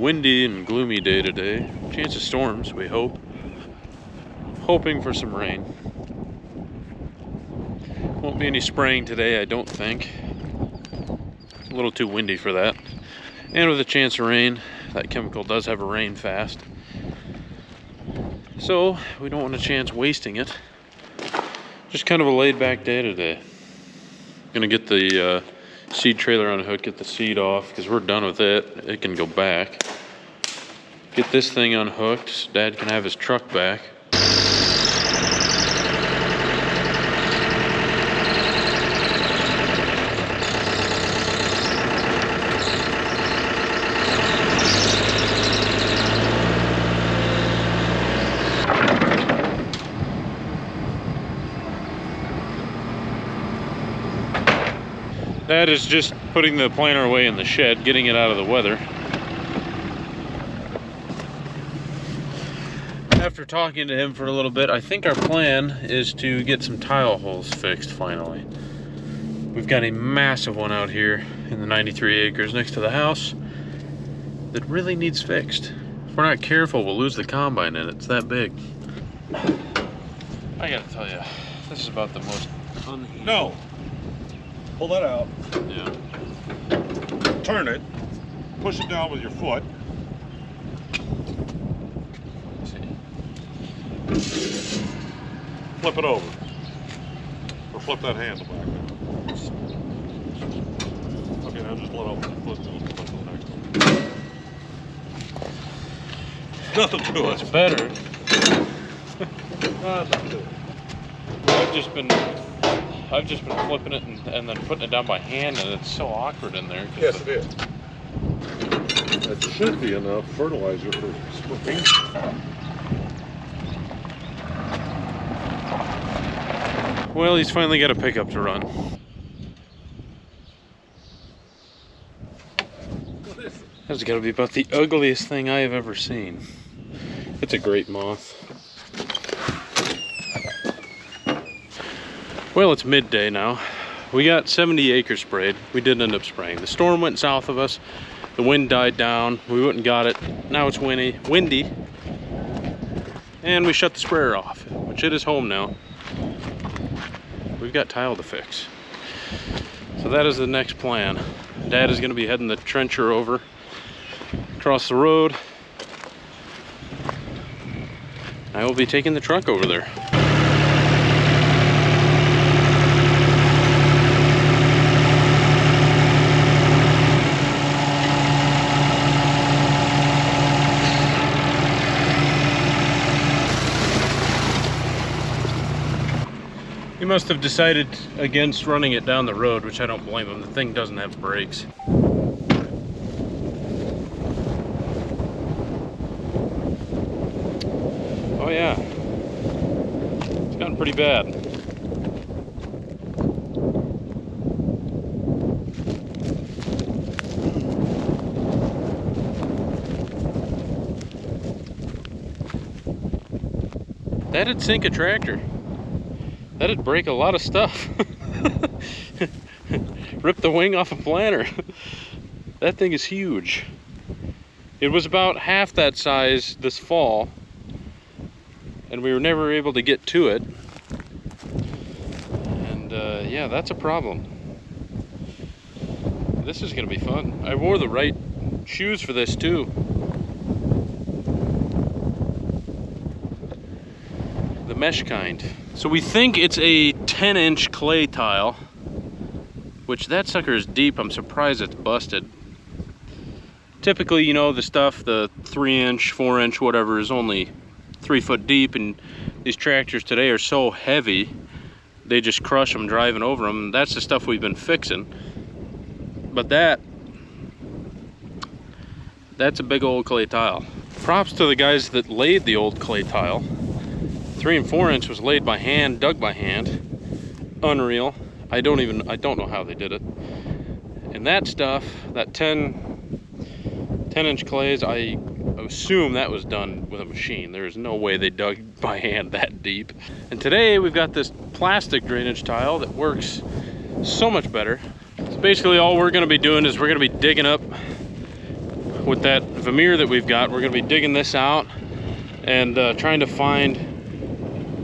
Windy and gloomy day today. Chance of storms, we hope. Hoping for some rain. Won't be any spraying today, I don't think. A little too windy for that. And with a chance of rain, that chemical does have a rain fast. So we don't want a chance wasting it. Just kind of a laid back day today. Gonna get the seed trailer unhooked, get the seed off, because we're done with it. It can go back. Get this thing unhooked so Dad can have his truck back. Dad is just putting the planter away in the shed, getting it out of the weather. After talking to him for a little bit, I think our plan is to get some tile holes fixed finally. We've got a massive one out here in the 93 acres next to the house that really needs fixed. If we're not careful, we'll lose the combine in it. It's that big. I gotta tell you, this is about the most unhinged. No! Pull that out. Yeah. Turn it. Push it down with your foot. Flip it over. Or flip that handle back. Okay, now just let off the foot and flip the next one. Nothing to it. It's better. Nothing to it. I've just been flipping it and then putting it down by hand, and it's so awkward in there. Yes, it is. That should be enough fertilizer for spring. Well, he's finally got a pickup to run. That's got to be about the ugliest thing I have ever seen. It's a great moth. Well, it's midday now. We got 70 acres sprayed. We did end up spraying. The storm went south of us. The wind died down. We went and got it. Now it's windy. And we shut the sprayer off, which it is home now. We've got tile to fix. So that is the next plan. Dad is gonna be heading the trencher over across the road. I will be taking the truck over there. He must have decided against running it down the road, which I don't blame him. The thing doesn't have brakes. Oh yeah, it's gotten pretty bad. That'd sink a tractor. That'd break a lot of stuff. Rip the wing off a planter. That thing is huge. It was about half that size this fall, and we were never able to get to it. And yeah, that's a problem. This is gonna be fun. I wore the right shoes for this too. The mesh kind. So we think it's a 10-inch clay tile, which that sucker is deep. I'm surprised it's busted. Typically, you know, the stuff, the 3-inch, 4-inch, whatever, is only 3 foot deep, and these tractors today are so heavy, they just crush them driving over them. That's the stuff we've been fixing. But that's a big old clay tile. Props to the guys that laid the old clay tile. 3 and 4 inch was laid by hand, dug by hand. Unreal. I don't know how they did it. And that stuff, that 10-inch clays, I assume that was done with a machine. There is no way they dug by hand that deep. And today we've got this plastic drainage tile that works so much better. So basically all we're gonna be doing is we're gonna be digging up with that veneer that we've got, we're gonna be digging this out and trying to find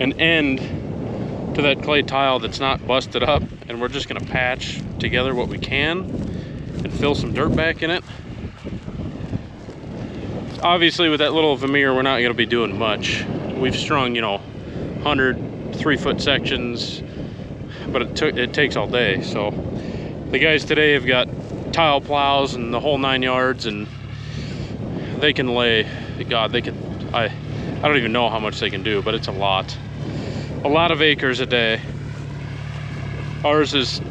an end to that clay tile that's not busted up, and we're just gonna patch together what we can and fill some dirt back in it. Obviously with that little veneer, we're not gonna be doing much. We've strung, you know, 100 3-foot sections, but it takes all day. So the guys today have got tile plows and the whole 9 yards, and they can lay, God, they can, I don't even know how much they can do, but it's a lot of acres a day. Ours is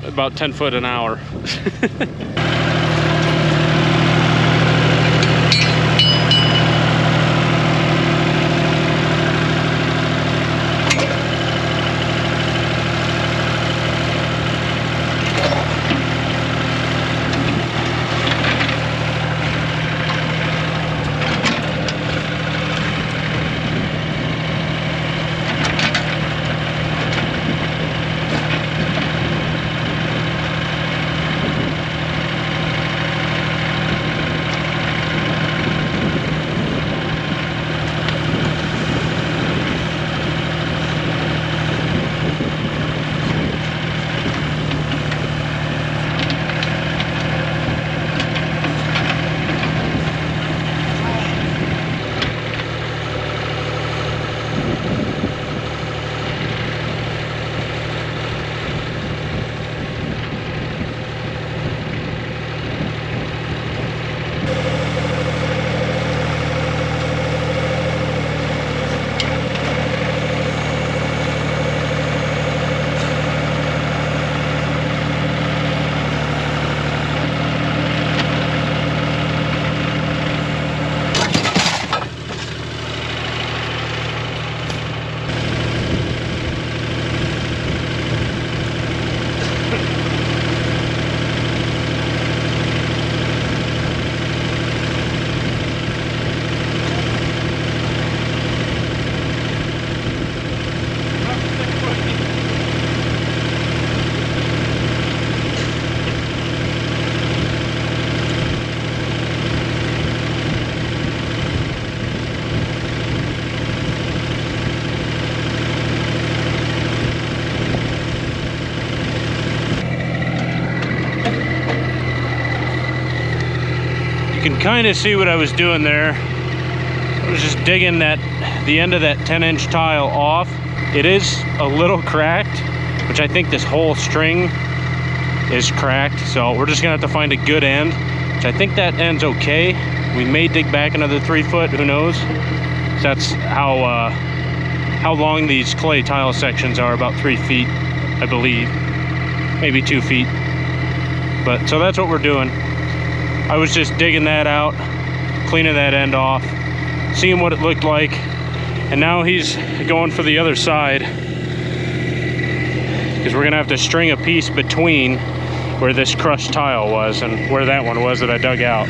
about 10 foot an hour. You can kind of see what I was doing there. I was just digging the end of that 10-inch tile off. It is a little cracked, which I think this whole string is cracked. So we're just gonna have to find a good end, which I think that end's okay. We may dig back another 3 foot, who knows? That's how long these clay tile sections are, about 3 feet, I believe. Maybe 2 feet. But so that's what we're doing. I was just digging that out, cleaning that end off, seeing what it looked like, and now he's going for the other side, because we're gonna have to string a piece between where this crushed tile was and where that one was that I dug out.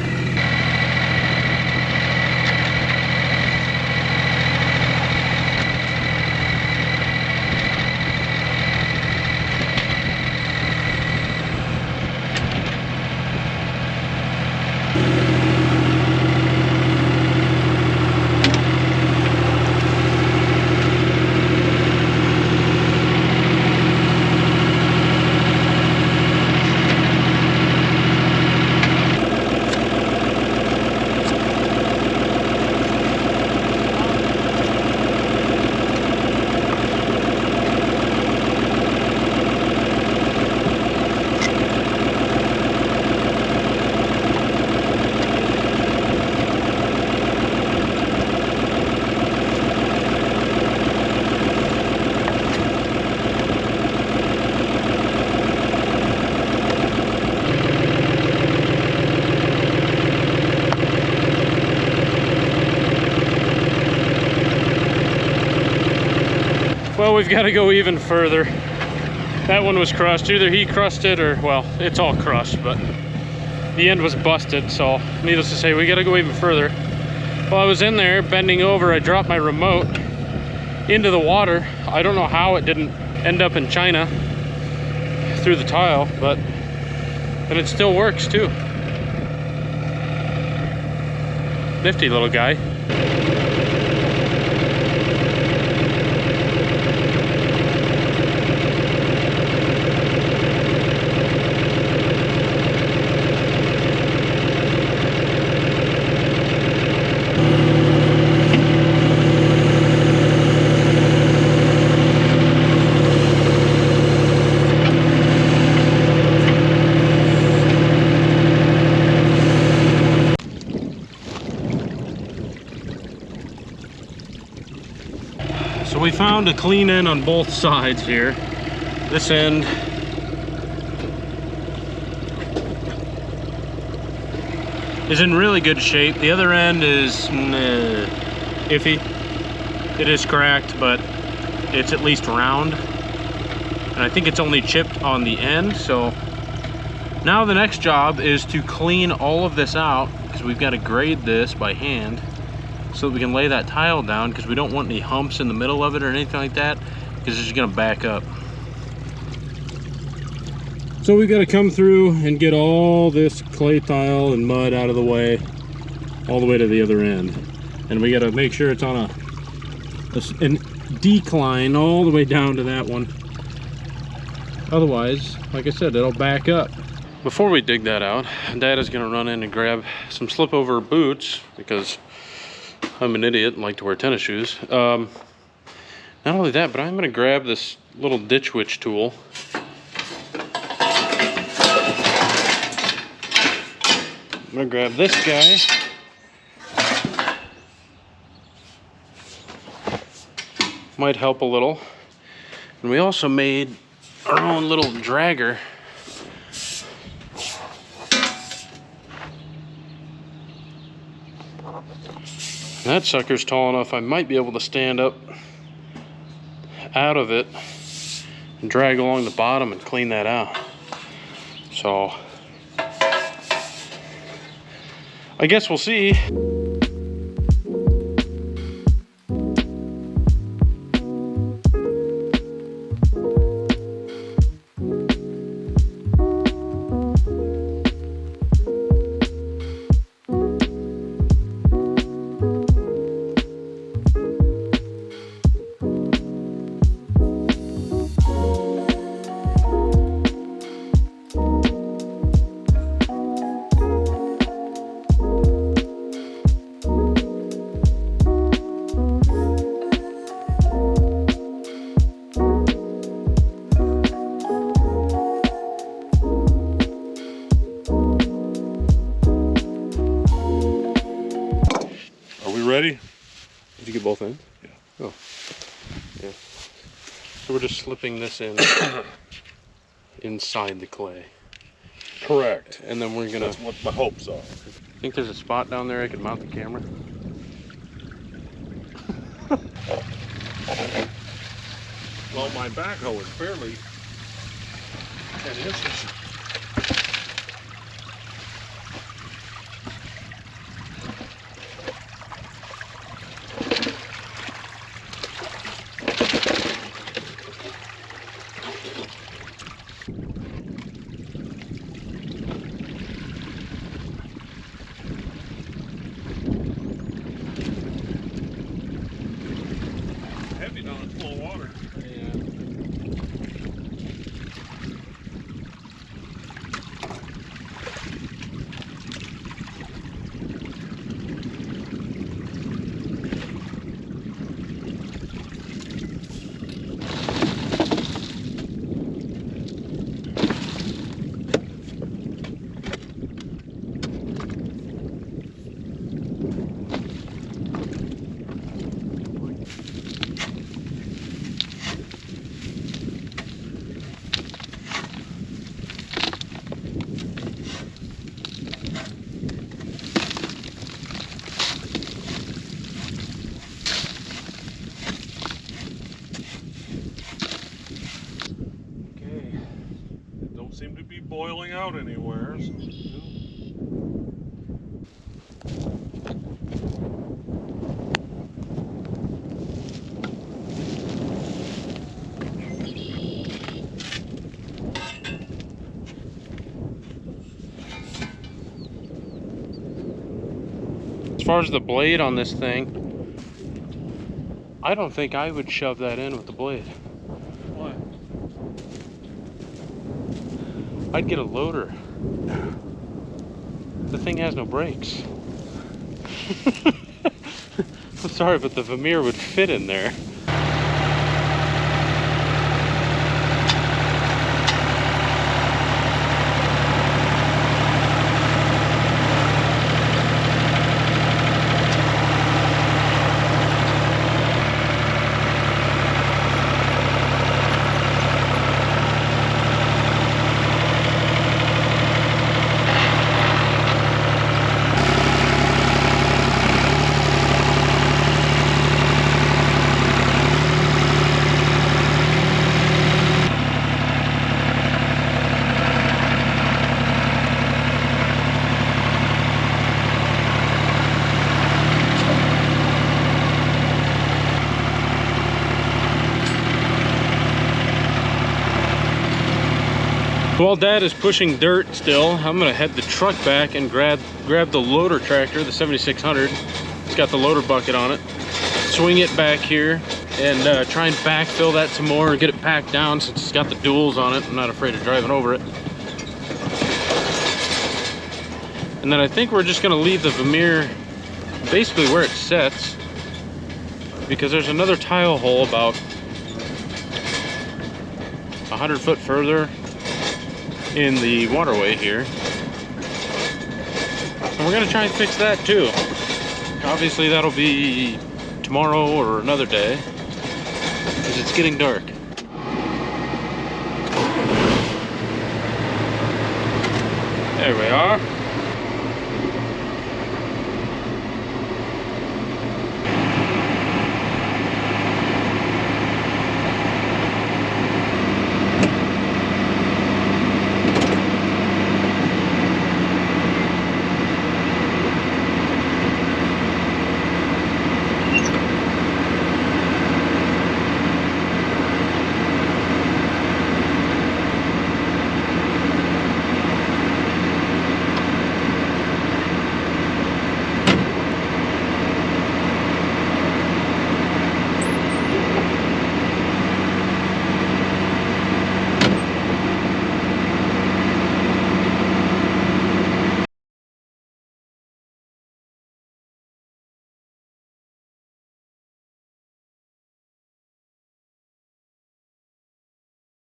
Well, we've got to go even further. That one was crushed. Either he crushed it or, well, it's all crushed, but the end was busted. So needless to say, we got to go even further. While I was in there bending over, I dropped my remote into the water. I don't know how it didn't end up in China through the tile, but and it still works too. Nifty little guy. So we found a clean end on both sides here. This end is in really good shape. The other end is iffy. It is cracked, but it's at least round. And I think it's only chipped on the end. So now the next job is to clean all of this out, because we've got to grade this by hand so that we can lay that tile down, because we don't want any humps in the middle of it or anything like that, because it's just gonna back up. So we've got to come through and get all this clay tile and mud out of the way, all the way to the other end. And we got to make sure it's on a decline all the way down to that one. Otherwise, like I said, it'll back up. Before we dig that out, Dad is gonna run in and grab some slip over boots, because I'm an idiot and like to wear tennis shoes. Not only that, but I'm gonna grab this little ditch witch tool. I'm gonna grab this guy. Might help a little. And we also made our own little dragger. That sucker's tall enough I might be able to stand up out of it and drag along the bottom and clean that out. So I guess we'll see. Ready? Did you get both in? Yeah. Oh. Yeah. So we're just slipping this in inside the clay. Correct. And then we're gonna... That's what my hopes are. Think there's a spot down there I could mount the camera? Well, my backhoe is fairly 10 inches. Heavy now, it's full of water. Yeah. Seem to be boiling out anywhere. So. far as the blade on this thing, I don't think I would shove that in with the blade. Why? I'd get a loader. The thing has no brakes. I'm sorry, but the Vermeer would fit in there. While Dad is pushing dirt still, I'm gonna head the truck back and grab the loader tractor, the 7600. It's got the loader bucket on it. Swing it back here and try and backfill that some more, get it packed down since it's got the duals on it. I'm not afraid of driving over it. And then I think we're just gonna leave the Vermeer basically where it sets, because there's another tile hole about 100 foot further in the waterway here, and we're gonna try and fix that too. Obviously that'll be tomorrow or another day, because it's getting dark. There we are.